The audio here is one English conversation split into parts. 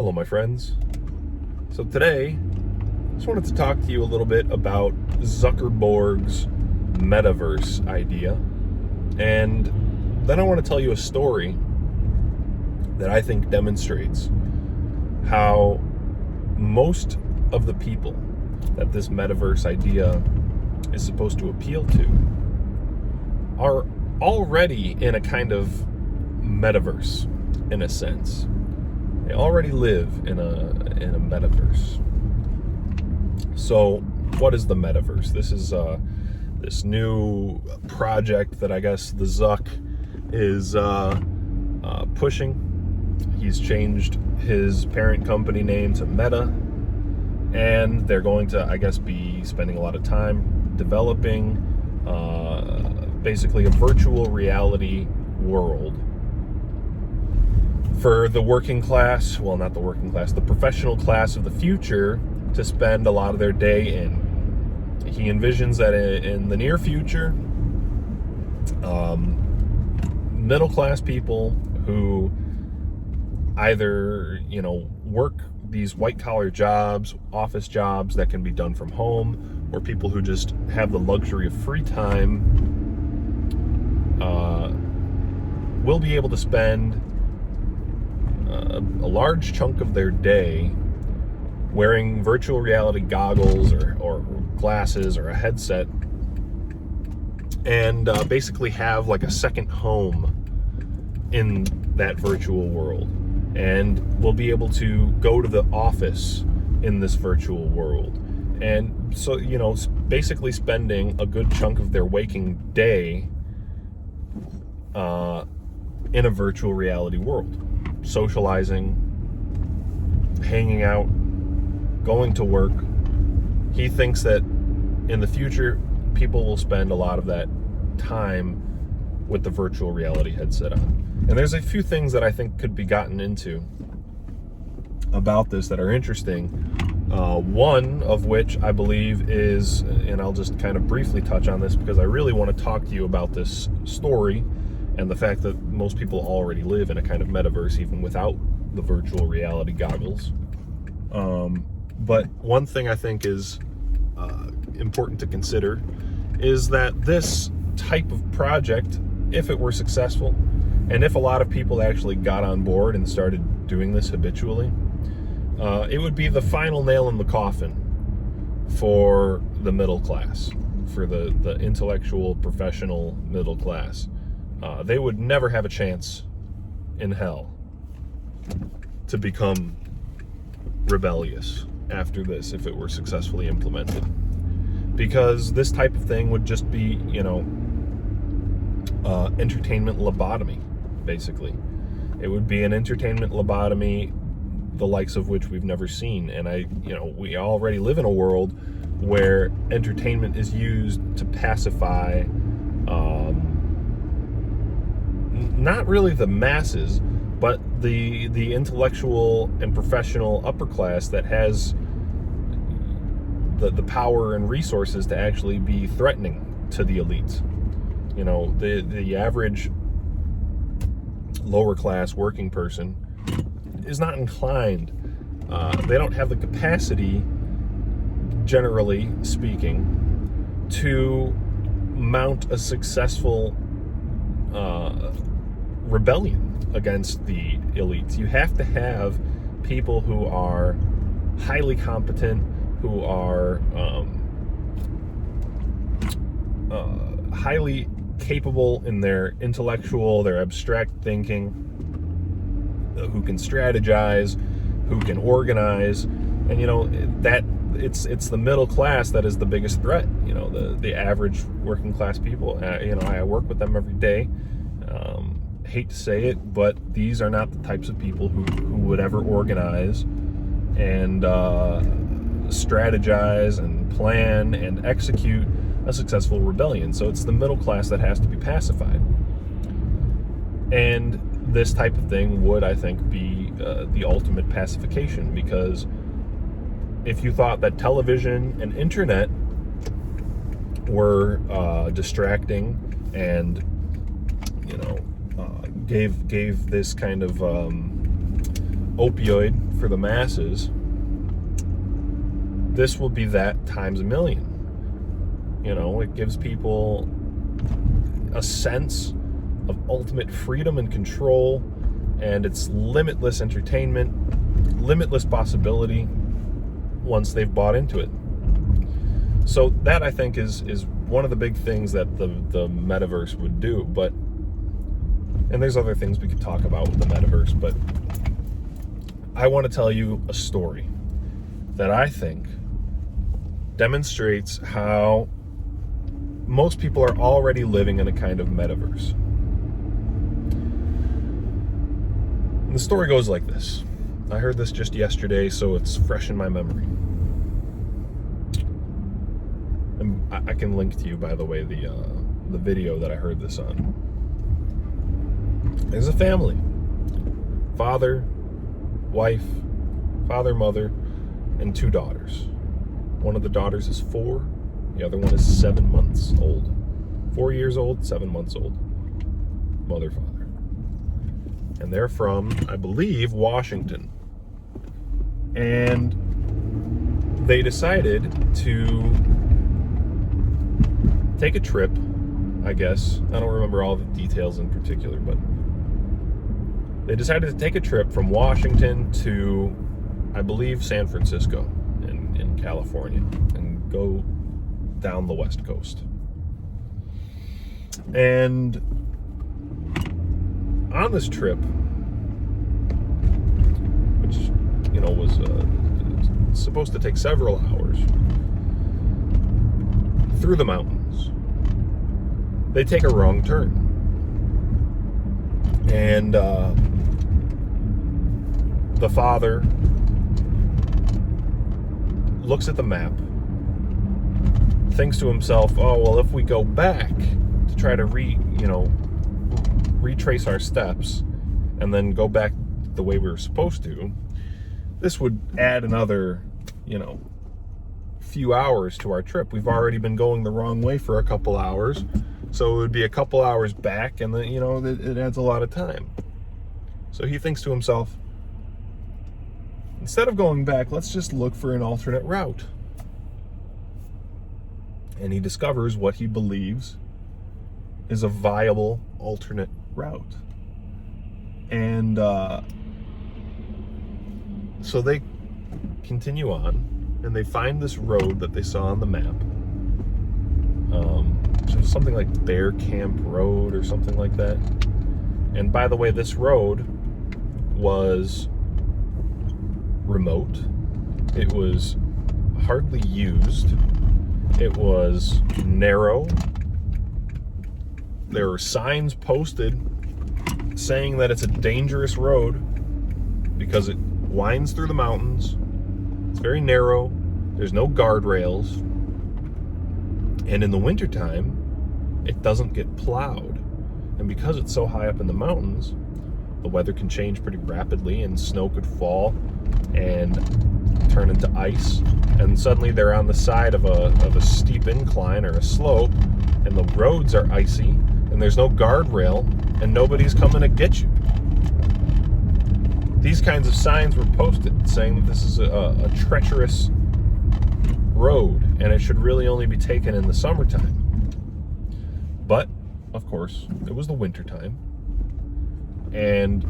Hello, my friends. So today, I just wanted to talk to you a little bit about Zuckerberg's Metaverse idea. And then I want to tell you a story that I think demonstrates how most of the people that this Metaverse idea is supposed to appeal to are already in a kind of Metaverse, in a sense. They already live in a Metaverse. So, what is the Metaverse? This is this new project that I guess the Zuck is pushing. He's changed his parent company name to Meta, and they're going to, I guess, be spending a lot of time developing basically a virtual reality world for the working class, well, not the working class, the professional class of the future to spend a lot of their day in. He envisions that in the near future, middle class people who either, work these white collar jobs, office jobs that can be done from home, or people who just have the luxury of free time, will be able to spend a large chunk of their day wearing virtual reality goggles or glasses or a headset, and basically have like a second home in that virtual world, and we'll be able to go to the office in this virtual world. And so, basically spending a good chunk of their waking day in a virtual reality world, socializing, hanging out, going to work. He thinks that in the future, people will spend a lot of that time with the virtual reality headset on. And there's a few things that I think could be gotten into about this that are interesting. One of which I believe is, and I'll just kind of briefly touch on this because I really want to talk to you about this story and the fact that most people already live in a kind of metaverse even without the virtual reality goggles. But one thing I think is important to consider is that this type of project, if it were successful, and if a lot of people actually got on board and started doing this habitually, it would be the final nail in the coffin for the middle class, for the intellectual, professional middle class. They would never have a chance in hell to become rebellious after this if it were successfully implemented, because this type of thing would just be entertainment lobotomy. Basically, it would be an entertainment lobotomy the likes of which we've never seen. And we already live in a world where entertainment is used to pacify not really the masses, but the intellectual and professional upper class that has the power and resources to actually be threatening to the elites. The average lower class working person is not inclined. They don't have the capacity, generally speaking, to mount a successful rebellion against the elites. You have to have people who are highly competent, who are highly capable in their intellectual, their abstract thinking, who can strategize, who can organize. And that it's the middle class that is the biggest threat. The average working class people, I work with them every day. Hate to say it, but these are not the types of people who would ever organize and strategize and plan and execute a successful rebellion. So it's the middle class that has to be pacified. And this type of thing would, I think, be the ultimate pacification, because if you thought that television and internet were distracting and gave this kind of opioid for the masses, this will be that times a million. You know, it gives people a sense of ultimate freedom and control, and it's limitless entertainment, limitless possibility once they've bought into it. So that, I think, is one of the big things that the metaverse would do. But, and there's other things we could talk about with the metaverse, but I want to tell you a story that I think demonstrates how most people are already living in a kind of metaverse. And the story goes like this. I heard this just yesterday, so it's fresh in my memory. And I can link to you, by the way, the video that I heard this on. There's a family. Father, wife, father, mother, and 2 daughters. One of the daughters is 4. The other one is 7 months old. 4 years old, 7 months old. Mother, father. And they're from, I believe, Washington. And they decided to take a trip, I guess. I don't remember all the details in particular, but they decided to take a trip from Washington to, I believe, San Francisco in California, and go down the West Coast. And on this trip, which, you know, was supposed to take several hours through the mountains, they take a wrong turn. And the father looks at the map, thinks to himself, oh, well, if we go back to try to retrace our steps and then go back the way we were supposed to, this would add another, few hours to our trip. We've already been going the wrong way for a couple hours, so it would be a couple hours back, and then, it adds a lot of time. So he thinks to himself, instead of going back, let's just look for an alternate route. And he discovers what he believes is a viable alternate route. And so they continue on, and they find this road that they saw on the map. So it was something like Bear Camp Road or something like that. And by the way, this road was remote. It was hardly used. It was narrow. There were signs posted saying that it's a dangerous road because it winds through the mountains. It's very narrow. There's no guardrails. And in the wintertime, it doesn't get plowed. And because it's so high up in the mountains, the weather can change pretty rapidly, and snow could fall and turn into ice. And suddenly they're on the side of a steep incline or a slope, and the roads are icy, and there's no guardrail, and nobody's coming to get you. These kinds of signs were posted saying that this is a treacherous road, and it should really only be taken in the summertime. But, of course, it was the wintertime, and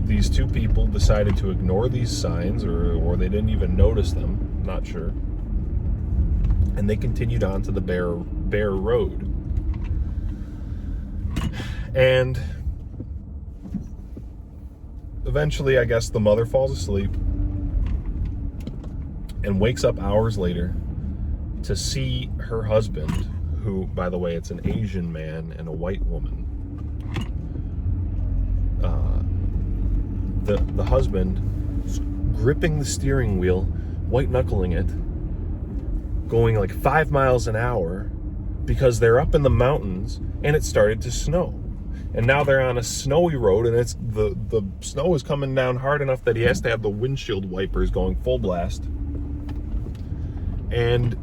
these 2 people decided to ignore these signs, or they didn't even notice them, not sure. And they continued on to the Bear Road. And eventually, I guess, the mother falls asleep and wakes up hours later to see her husband, who, by the way, it's an Asian man and a white woman. The husband gripping the steering wheel, white knuckling it, going like 5 miles an hour because they're up in the mountains and it started to snow. And now they're on a snowy road, and it's the snow is coming down hard enough that he has to have the windshield wipers going full blast. And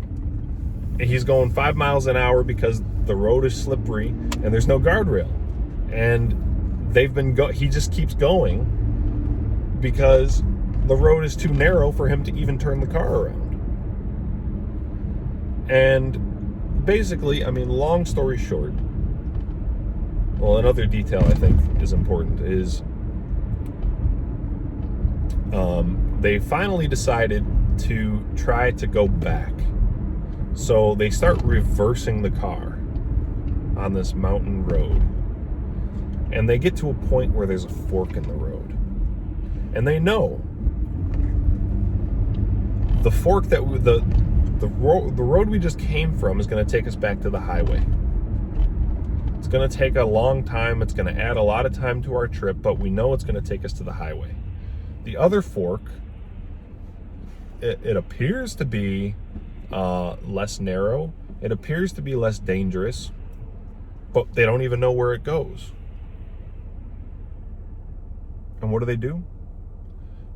he's going 5 miles an hour because the road is slippery and there's no guardrail. And he just keeps going. because the road is too narrow for him to even turn the car around. And basically, I mean, long story short, well, another detail I think is important is they finally decided to try to go back. So they start reversing the car on this mountain road. And they get to a point where there's a fork in the road. And they know the fork that the road we just came from is going to take us back to the highway. It's going to take a long time. It's going to add a lot of time to our trip, but we know it's going to take us to the highway. The other fork, it appears to be less narrow. It appears to be less dangerous, but they don't even know where it goes. And what do?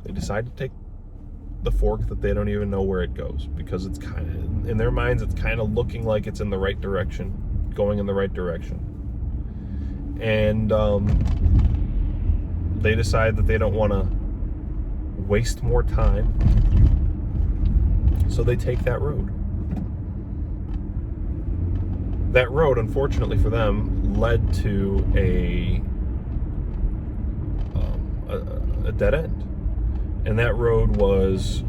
They decide to take the fork that they don't even know where it goes, because it's kind of, in their minds, it's kind of looking like it's in the right direction, going in the right direction. And they decide that they don't want to waste more time, so they take that road. That road, unfortunately for them, led to a dead end. And that road was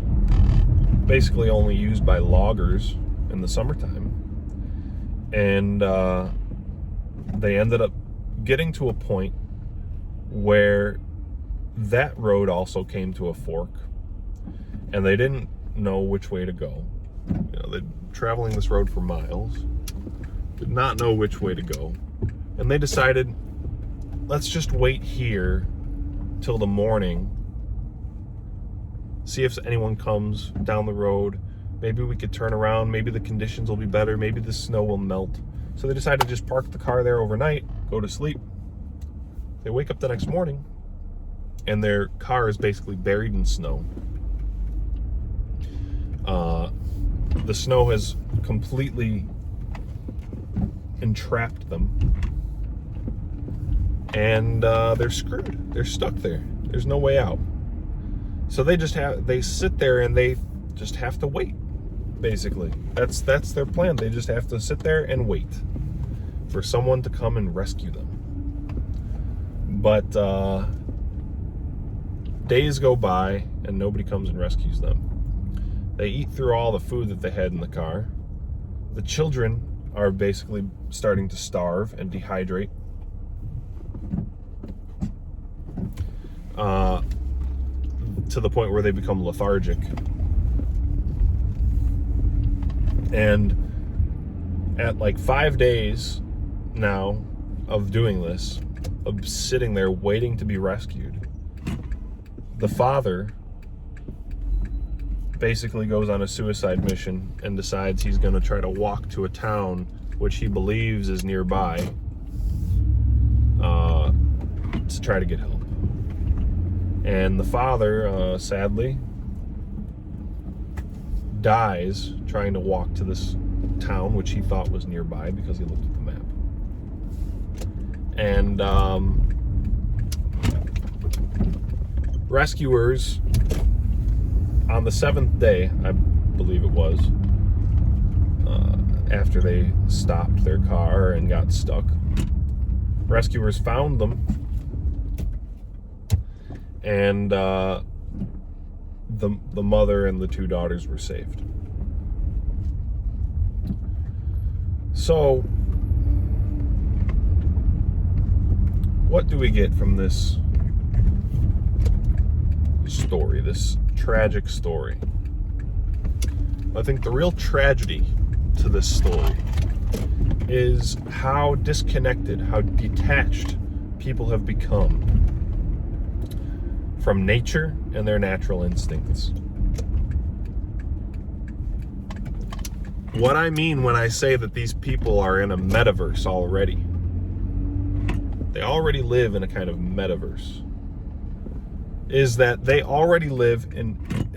basically only used by loggers in the summertime. And they ended up getting to a point where that road also came to a fork, and they didn't know which way to go. You know, they're traveling this road for miles, did not know which way to go, and they decided, let's just wait here till the morning, see if anyone comes down the road. Maybe we could turn around, maybe the conditions will be better, maybe the snow will melt. So they decided to just park the car there overnight, go to sleep. They wake up the next morning, and their car is basically buried in snow. The snow has completely entrapped them, and they're screwed. They're stuck there. There's no way out. So they sit there and they just have to wait. Basically, that's their plan. They just have to sit there and wait for someone to come and rescue them. But days go by and nobody comes and rescues them. They eat through all the food that they had in the car. The children are basically starting to starve and dehydrate. To the point where they become lethargic. And at like 5 days now of doing this, of sitting there waiting to be rescued, the father basically goes on a suicide mission and decides he's going to try to walk to a town which he believes is nearby to try to get help. And the father, sadly, dies trying to walk to this town which he thought was nearby because he looked at the map. And rescuers, on the 7th day, I believe it was, after they stopped their car and got stuck, rescuers found them, and the mother and the 2 daughters were saved. So, what do we get from this story, this tragic story? I think the real tragedy to this story is how disconnected, how detached people have become from nature and their natural instincts. What I mean when I say that these people are in a metaverse already, they already live in a kind of metaverse, is that they already live in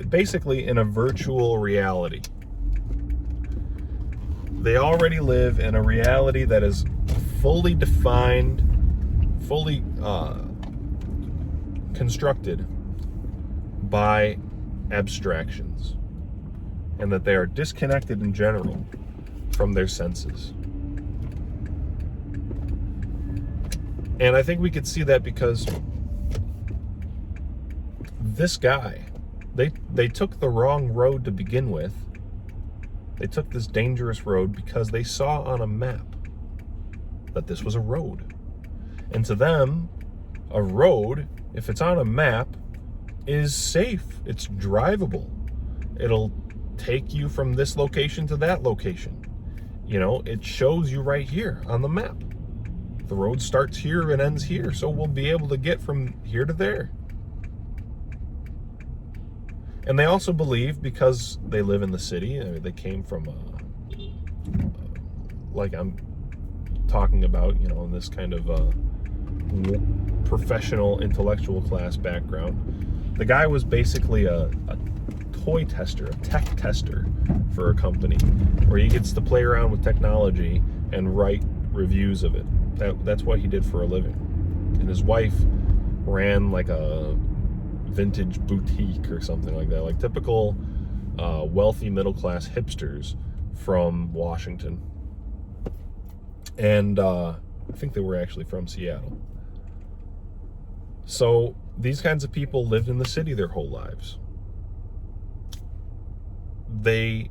basically in a virtual reality. They already live in a reality that is fully defined, fully constructed by abstractions, and that they are disconnected in general from their senses. And I think we could see that because this guy, they took the wrong road to begin with. They took this dangerous road because they saw on a map that this was a road. And to them, a road, if it's on a map, is safe. It's drivable. It'll take you from this location to that location. You know, it shows you right here on the map. The road starts here and ends here, so we'll be able to get from here to there. And they also believe, because they live in the city, they came from, like I'm talking about, you know, in this kind of professional, intellectual class background. The guy was basically a toy tester, a tech tester for a company, where he gets to play around with technology and write reviews of it. That's what he did for a living. And his wife ran like a vintage boutique or something like that, like typical wealthy middle-class hipsters from Washington. And I think they were actually from Seattle. So these kinds of people lived in the city their whole lives. Their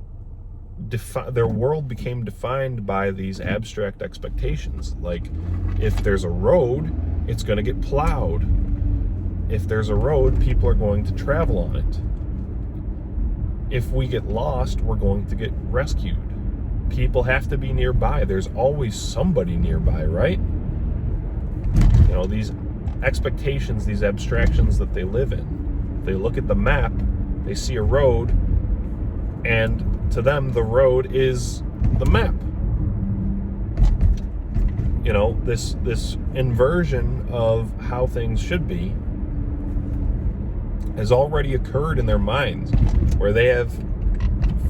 world became defined by these abstract expectations. Like, if there's a road, it's going to get plowed. If there's a road, people are going to travel on it. If we get lost, we're going to get rescued. People have to be nearby. There's always somebody nearby, right? You know, these expectations, these abstractions that they live in. They look at the map, they see a road, and to them, the road is the map. You know, this inversion of how things should be has already occurred in their minds, where they have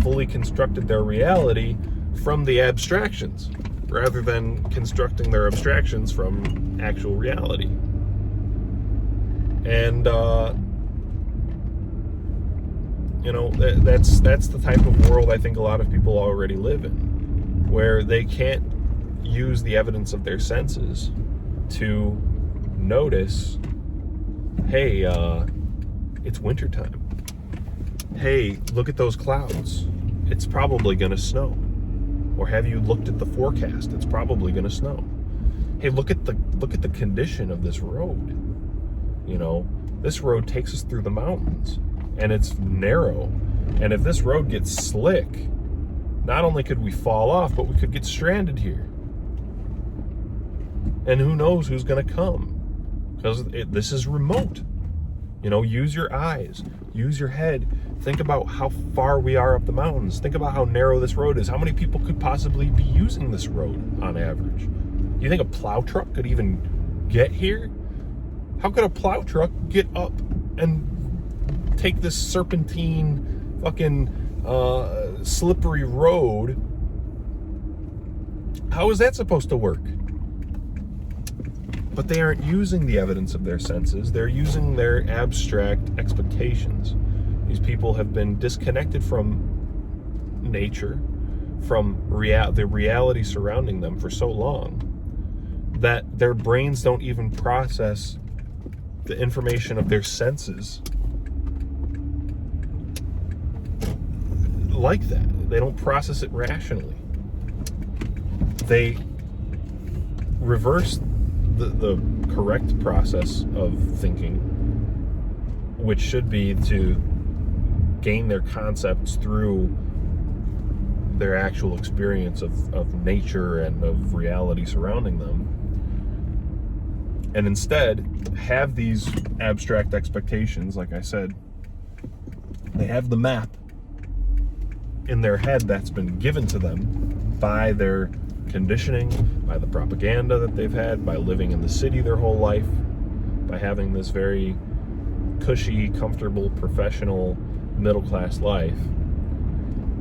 fully constructed their reality from the abstractions, rather than constructing their abstractions from actual reality. And you know, that's the type of world I think a lot of people already live in, where they can't use the evidence of their senses to notice, hey, it's wintertime. Hey, look at those clouds. It's probably going to snow. Or have you looked at the forecast? It's probably going to snow. Hey, look at the condition of this road. You know, this road takes us through the mountains, and it's narrow. And if this road gets slick, not only could we fall off, but we could get stranded here. And who knows who's going to come, because this is remote. You know, use your eyes, use your head. Think about how far we are up the mountains. Think about how narrow this road is. How many people could possibly be using this road on average? You think a plow truck could even get here? How could a plow truck get up and take this serpentine, fucking slippery road? How is that supposed to work? But they aren't using the evidence of their senses. They're using their abstract expectations. These people have been disconnected from nature, from the reality surrounding them for so long that their brains don't even process the information of their senses like that. They don't process it rationally. They reverse the correct process of thinking, which should be to gain their concepts through their actual experience of nature and of reality surrounding them, and instead have these abstract expectations. Like I said, they have the map in their head that's been given to them by their conditioning, by the propaganda that they've had, by living in the city their whole life, by having this very cushy, comfortable, professional, middle-class life,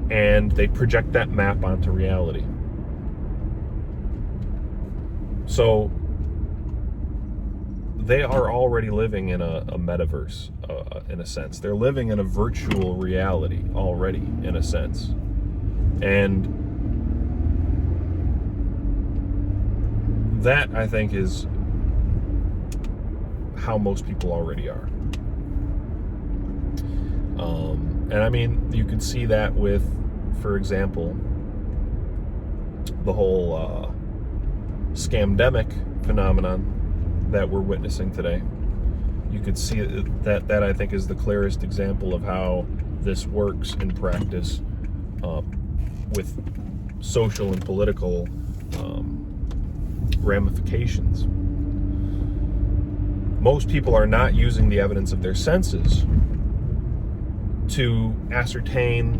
and they project that map onto reality. they are already living in a metaverse, in a sense. They're living in a virtual reality already, in a sense. And that, I think, is how most people already are. And I mean, you could see that with, for example, the whole scamdemic phenomenon that we're witnessing today. You could see that I think is the clearest example of how this works in practice, with social and political ramifications. Most people are not using the evidence of their senses to ascertain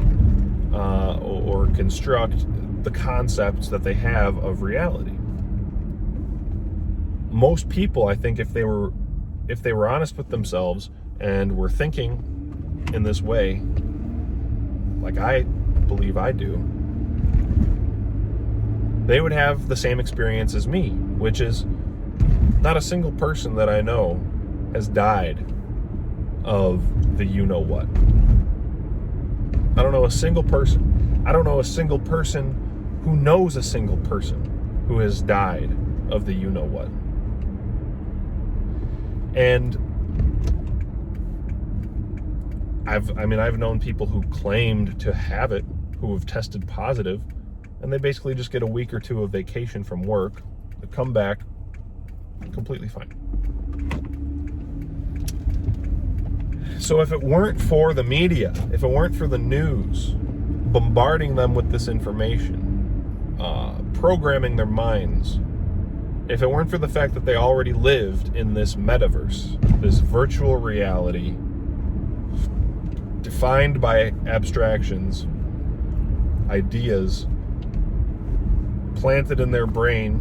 or construct the concepts that they have of reality. Most people, I think, if they were honest with themselves and were thinking in this way, like I believe I do, they would have the same experience as me, which is not a single person that I know has died of the you-know-what. I don't know a single person. I don't know a single person who knows a single person who has died of the you-know-what. And I've known people who claimed to have it, who have tested positive, and they basically just get a week or two of vacation from work, they come back completely fine. So if it weren't for the media, if it weren't for the news bombarding them with this information, programming their minds, if it weren't for the fact that they already lived in this metaverse, this virtual reality defined by abstractions, ideas planted in their brain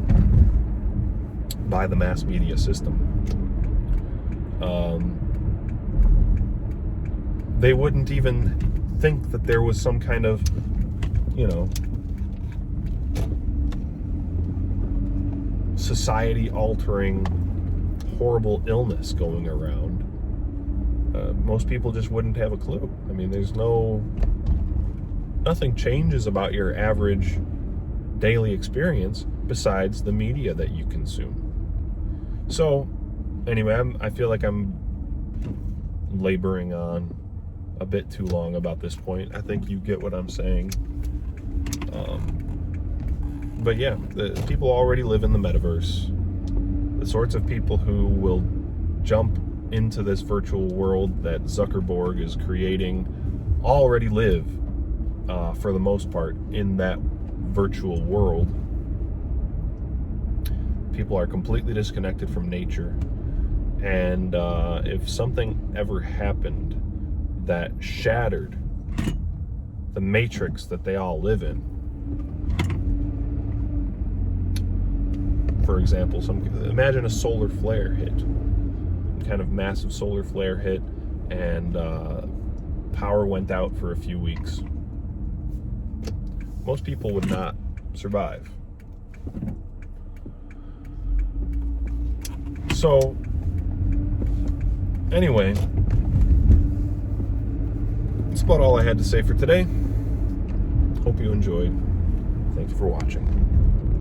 by the mass media system, they wouldn't even think that there was some kind of, society-altering, horrible illness going around. Most people just wouldn't have a clue. I mean, nothing changes about your average daily experience besides the media that you consume. So, anyway, I feel like I'm laboring on a bit too long about this point. I think you get what I'm saying. But yeah, the people already live in the metaverse. The sorts of people who will jump into this virtual world that Zuckerberg is creating already live, for the most part, in that virtual world. People are completely disconnected from nature. And if something ever happened that shattered the matrix that they all live in, for example, imagine a solar flare hit, kind of massive solar flare hit, and power went out for a few weeks. Most people would not survive. So, anyway, that's about all I had to say for today. Hope you enjoyed. Thank you for watching.